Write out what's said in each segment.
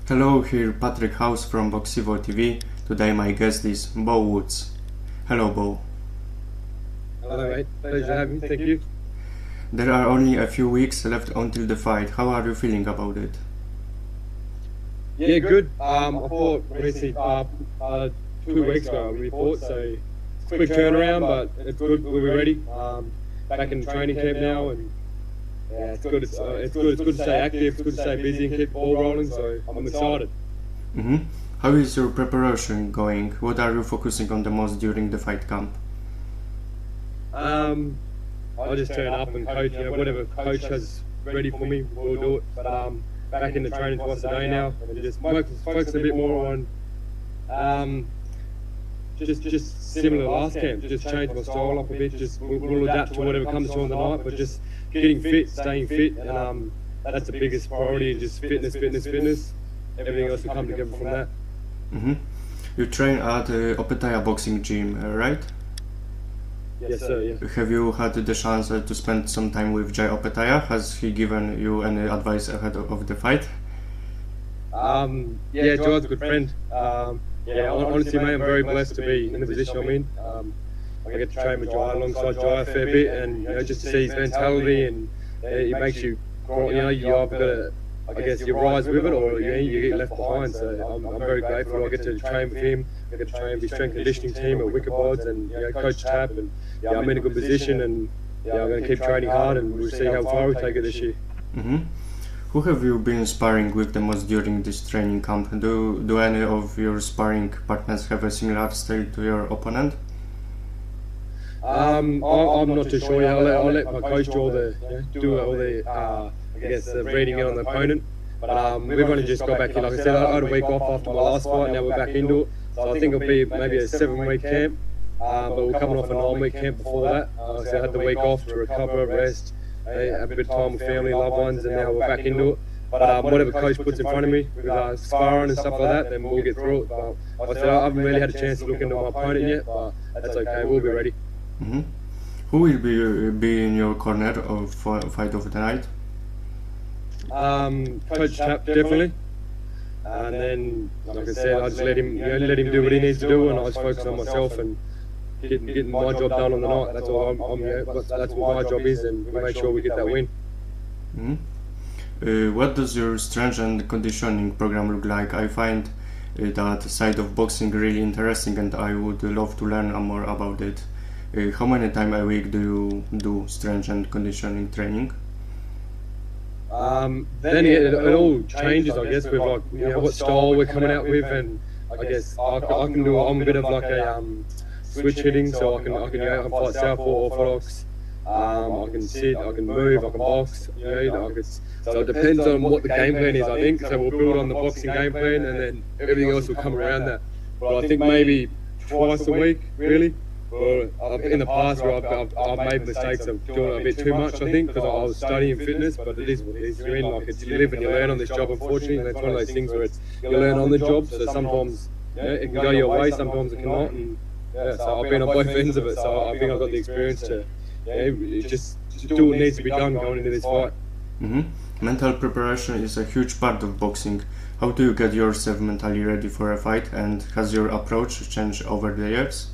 Hello, here Patrick House from Boxivo TV. Today my guest is Beau Woods. Hello, Beau. Hello, mate. Pleasure having me. Thank you. There are only a few weeks left until the fight. How are you feeling about it? Yeah, good. I fought recently 2 weeks ago. We fought, so it's a quick turnaround, but it's good. We're ready. Back in the training camp now, and yeah, it's good. It's good. It's good to stay active. It's good to stay busy and keep the ball rolling. So I'm excited. Mm-hmm. How is your preparation going? What are you focusing on the most during the fight camp? I just turn up and coach. Whatever coach has ready for me, we'll do it. But back in the training twice a day now, and just focus a bit more on just similar to last camp. Just change my style up a bit. Just we'll adapt to whatever comes to on the night, but just getting fit, staying fit, and that's the biggest priority. Just fitness. Everything else will come together from that. Mm-hmm. You train at Opetaya boxing gym, right? Yes, sir. Yeah. Have you had the chance to spend some time with Jai Opetaya? Has he given you any advice ahead of the fight? Yeah, Jai's a good friend. Honestly, mate, I'm very blessed to be in the position I'm in. I get to train with Jai alongside Jai a fair bit, and just to see his mentality, and it makes you, you either got to, I guess, you rise with it, or you get left behind. So I'm very grateful. I get to train with him. I get to train with his strength conditioning team at Wicked Woods, and Coach Tap, and I'm in a good position, and I'm going to keep training hard, and we'll see how far we take it this year. Mm-hmm. Who have you been sparring with the most during this training camp? Do any of your sparring partners have a similar style to your opponent? I'm not too sure. I'll let my coach do all the reading in on the opponent. But we've only just got back here. Like I said, I had a week off after my last fight. Now we're back into it. So I think it'll be maybe a 7-week camp. But we're coming off a 9-week camp before that. So I had the week off to recover, rest, have a bit of time with family, loved ones, and now we're back into it. But whatever coach puts in front of me with sparring and stuff like that, then we'll get through it. But like I said, I haven't really had a chance to look into my opponent yet, but that's okay. We'll be ready. Mm-hmm. Who will be in your corner of fight of the night? Coach Tap, definitely. And then, like I said, I just let him do what he needs to do, and I just focus on myself and getting my job done on the night. That's all that's what my job is, and we make sure we get that win. Mm-hmm. What does your strength and conditioning program look like? I find that side of boxing really interesting, and I would love to learn more about it. How many times a week do you do strength and conditioning training? Then it all changes, I guess, with what style we're coming out with, and I guess I can do. I'm a bit of like a switch hitting, so I can fight southpaw, orthodox. I can sit, I can move, I can box. So it depends on what the game plan is, I think. So we'll build on the boxing game plan, and then everything else will come around that. But I think maybe twice a week, really. Or in the past, where I've made mistakes of doing it a bit too much, I think, because I was studying fitness. But it is what it is. Really, like you live and you learn on this job. Unfortunately, and it's one of those things where you learn on the job. So sometimes it can go your way, sometimes it cannot. And so I've been on both ends of it. So I think I've got the experience to just do what needs to be done going into this fight. Mm-hmm. Mental preparation is a huge part of boxing. How do you get yourself mentally ready for a fight, and has your approach changed over the years?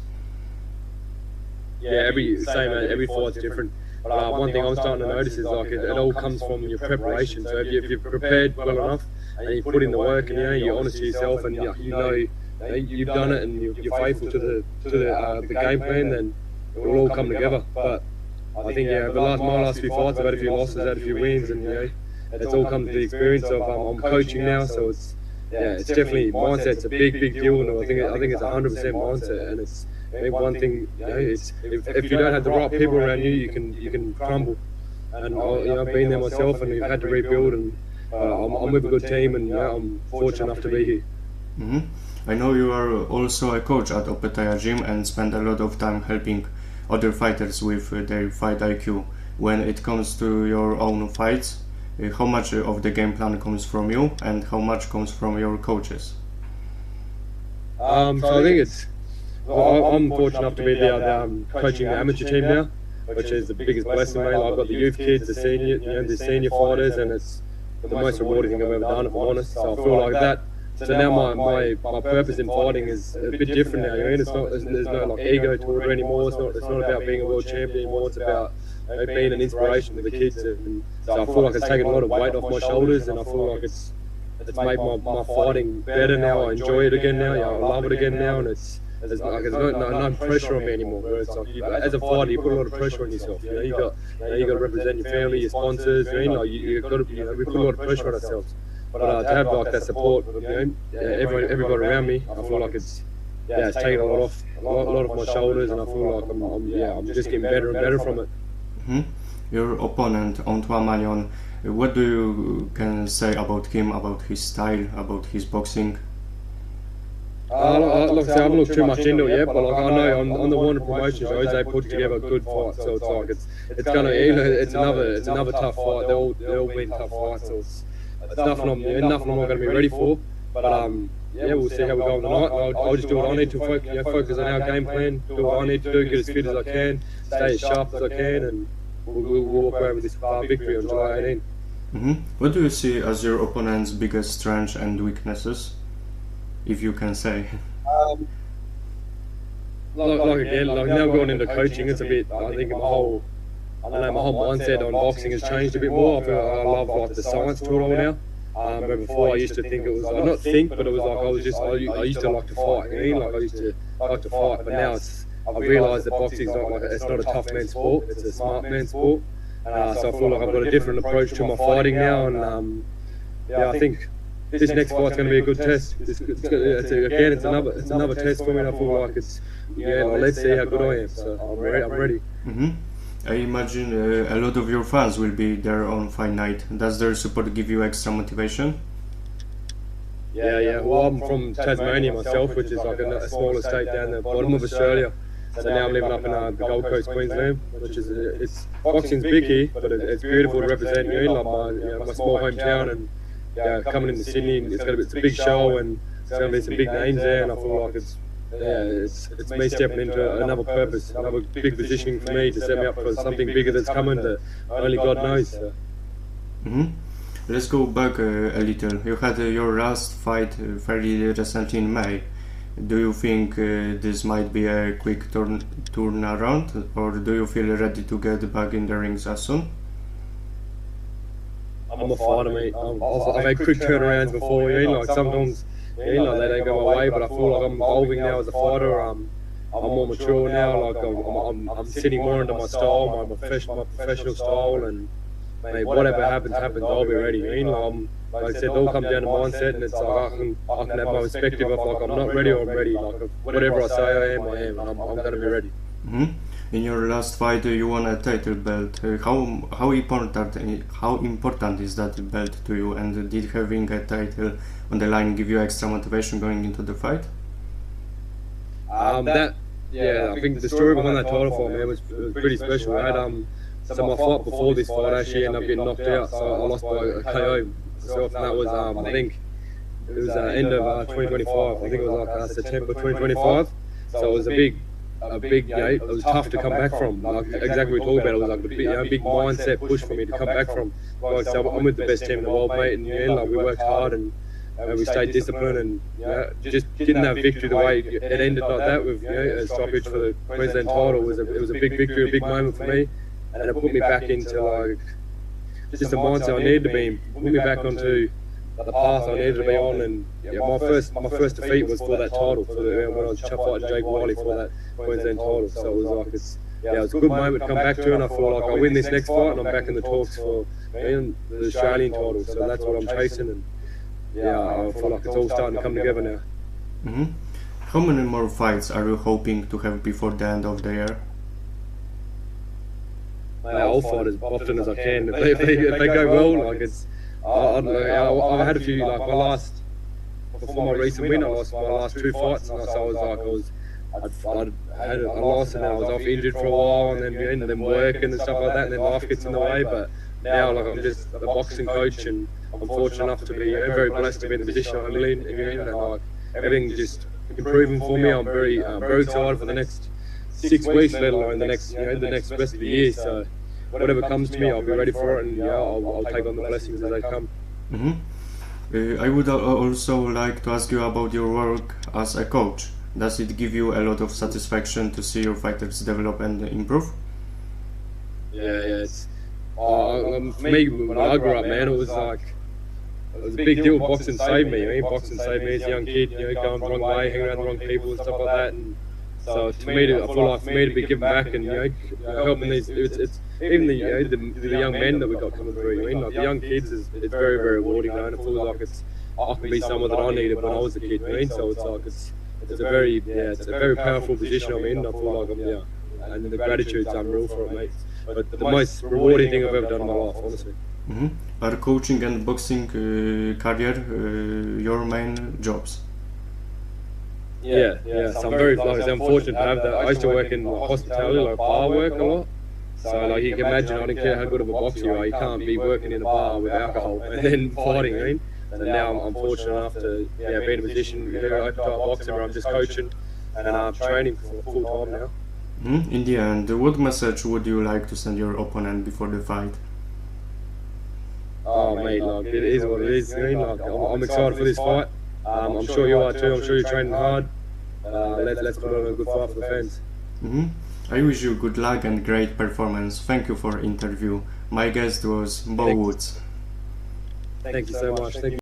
Yeah, every fight's different. But one thing I'm starting to notice is like it all comes from your preparation. So if you've prepared well enough and you put in the work, and you're honest to yourself, and you've done it, and you're faithful to the game plan, then it will all come together. But I think my last few fights, I've had a few losses, had a few wins, and it's all come to the experience of I'm coaching now, so it's definitely mindset's a big deal, and I think it's 100% mindset, and it's one thing. It's if you don't have the right people around you, you can crumble. And I've been there myself, and we've had to rebuild, and I'm with a good team, and I'm fortunate enough to be here. Mm-hmm. I know you are also a coach at Opetaya Gym and spend a lot of time helping other fighters with their fight IQ. When it comes to your own fights, how much of the game plan comes from you, and how much comes from your coaches? So I think I'm fortunate enough to be coaching the amateur team now, which is the biggest blessing, mate. I've got the youth kids, the senior fighters, and the most rewarding thing I've ever done, if I'm honest. So I feel like that. So now my purpose in fighting is a bit different now. You know, it's not there's no like ego to it anymore. It's not about being a world champion anymore. It's about being an inspiration to the kids. And so I feel like it's taken a lot of weight off my shoulders, and I feel like it's made my fighting better now. I enjoy it again now. I love it again now, and there's no pressure on me anymore. Where it's like as a fighter, you put a lot of pressure on yourself. You know, you got to represent your family, your sponsors. You know, we put a lot of pressure on ourselves. But to have like that support, you know, everybody around me, I feel like it's taken a lot of my shoulders, and I feel like I'm just getting better and better from it. Mm-hmm. Your opponent, Antoine Mannions, what do you can say about him, about his style, about his boxing? Like I say, I haven't looked too much into it yet, but like I know on the Warner promotion shows they put together a good fight, so it's like it's another tough fight. They're all been tough fights, so it's nothing I'm not going to be ready for. But we'll see how we go on tonight. I'll just do what I need to focus on our game plan, do what I need to do, get as fit as I can, stay as sharp as I can, and we'll walk away with this victory on July 18. Mm-hmm. What do you see as your opponent's biggest strengths and weaknesses, if you can say? Again, now going into coaching, it's a bit. I think my whole mindset on boxing has changed a bit more. I love like the science to it all now. Where before I used to think it was not think, but it was like I used to like to fight. You know, like I used to like to fight, but now I've realised that boxing is it's not a tough man's sport. It's a smart man's sport. So I feel like I've got a different approach to my fighting now, and I think this next fight's going to be a good test. It's another test for me, and I feel like let's see how good I am. So I'm ready. Mm-hmm. I imagine a lot of your fans will be there on fight night. Does their support give you extra motivation? Yeah. Well, I'm from Tasmania myself, which is like a smaller state down the bottom of Australia. So now I'm living up in the Gold Coast, Queensland, which is boxing's big here, but it's beautiful to represent like my small hometown, and coming into Sydney, it's a big show, and there's going to be some big names there, and I feel like it's me stepping into another purpose, another big positioning for me to set me up for something bigger that's coming that only God knows. So. Mm-hmm. Let's go back a little. You had your last fight fairly recently in May. Do you think this might be a quick turnaround, or do you feel ready to get back in the rings as soon? I'm a fighter, mate. I've had quick turnarounds before. Like sometimes, they don't go my way, but I feel like I'm evolving now as a fighter. I'm more mature now. Like I'm sitting more into my style, my professional style, and mate, whatever happens, I'll be ready. Like I said, it all comes down to mindset, and it's like I can have my perspective of like I'm not ready or I'm ready. Like whatever I say I am, and I'm going to be ready. Mm-hmm. In your last fight, you won a title belt. How important is that belt to you? And did having a title on the line give you extra motivation going into the fight? I think the story behind that title fight, man, was pretty special. I had so my fight before this fight, I actually ended up getting knocked out, so I lost by a KO. So and that was I think it was end of 2025. I think it was like September 2025. So it was a big. It was tough to come back from. Like exactly what we talked about. It was like a big mindset push for me to come back from. Like so I'm with the best team in the world, mate, and we worked hard and we stayed disciplined, and just getting that victory the way it ended like that with a stoppage for the Queensland title was a big victory, a big moment for me, and it put me back into like just the mindset I needed to be in, put me back onto the path I needed to be on, and my first defeat was for that title, when I was fighting Jake Wiley for that Queensland title. So it was like it was a good moment to come back to, and I feel like I win this next fight, and I'm back in the talks for the Australian title. So that's what I'm chasing, and I feel like it's all starting to come together now. Mm-hmm. How many more fights are you hoping to have before the end of the year? I'll fight as often as I can. If they go well, like it's. I've had a few, like before my recent win, I lost my last 2 fights, and so I had a loss, and then I was off injured for a while, and then working and stuff like that, and then life gets in the way. But now, like I'm just a boxing coach, and I'm fortunate enough to be very blessed to be in the position I'm in, and like everything's just improving for me. I'm very excited for the next 6 weeks, let alone the next rest of the year. So whatever comes to me, I'll be ready for it, and I'll take on the blessings as they come. Mhm. I would also like to ask you about your work as a coach. Does it give you a lot of satisfaction to see your fighters develop and improve? Yeah. It's for me when I grew up, man, it was a big deal. Boxing saved me. I mean, boxing saved me as a young kid. Going the wrong way, hanging around the wrong people and stuff like that. And so to me, I feel like for me to be giving back and helping these, it's even the young men that we got coming through. I mean, like the young kids is it's very rewarding. And it feels like I can be someone that I needed when I was a kid. I mean, so it's a very powerful position I'm in. I feel like and the gratitude's unreal for it, mate. But the most rewarding thing I've ever done in my life, honestly. Mm-hmm. Are coaching and boxing career your main jobs? Yeah. So I'm very I'm fortunate to have that. I used to work in hospitality, like bar work a lot. So like you can imagine, I don't care how good of a boxer you are, you can't be working in a bar with alcohol and then fighting. I mean, and now I'm fortunate enough to be in a position open to boxing where I'm just coaching and I'm training full time now. Mm-hmm. In the end, what message would you like to send your opponent before the fight? Oh mate, like it is what it is. I mean, like I'm excited for this fight. I'm sure you are too. I'm sure you're training hard. Let's put on a good fight for the fans. Mm-hmm. I wish you good luck and great performance. Thank you for interview. My guest was Beau Woods. Thank you so much. Thank you.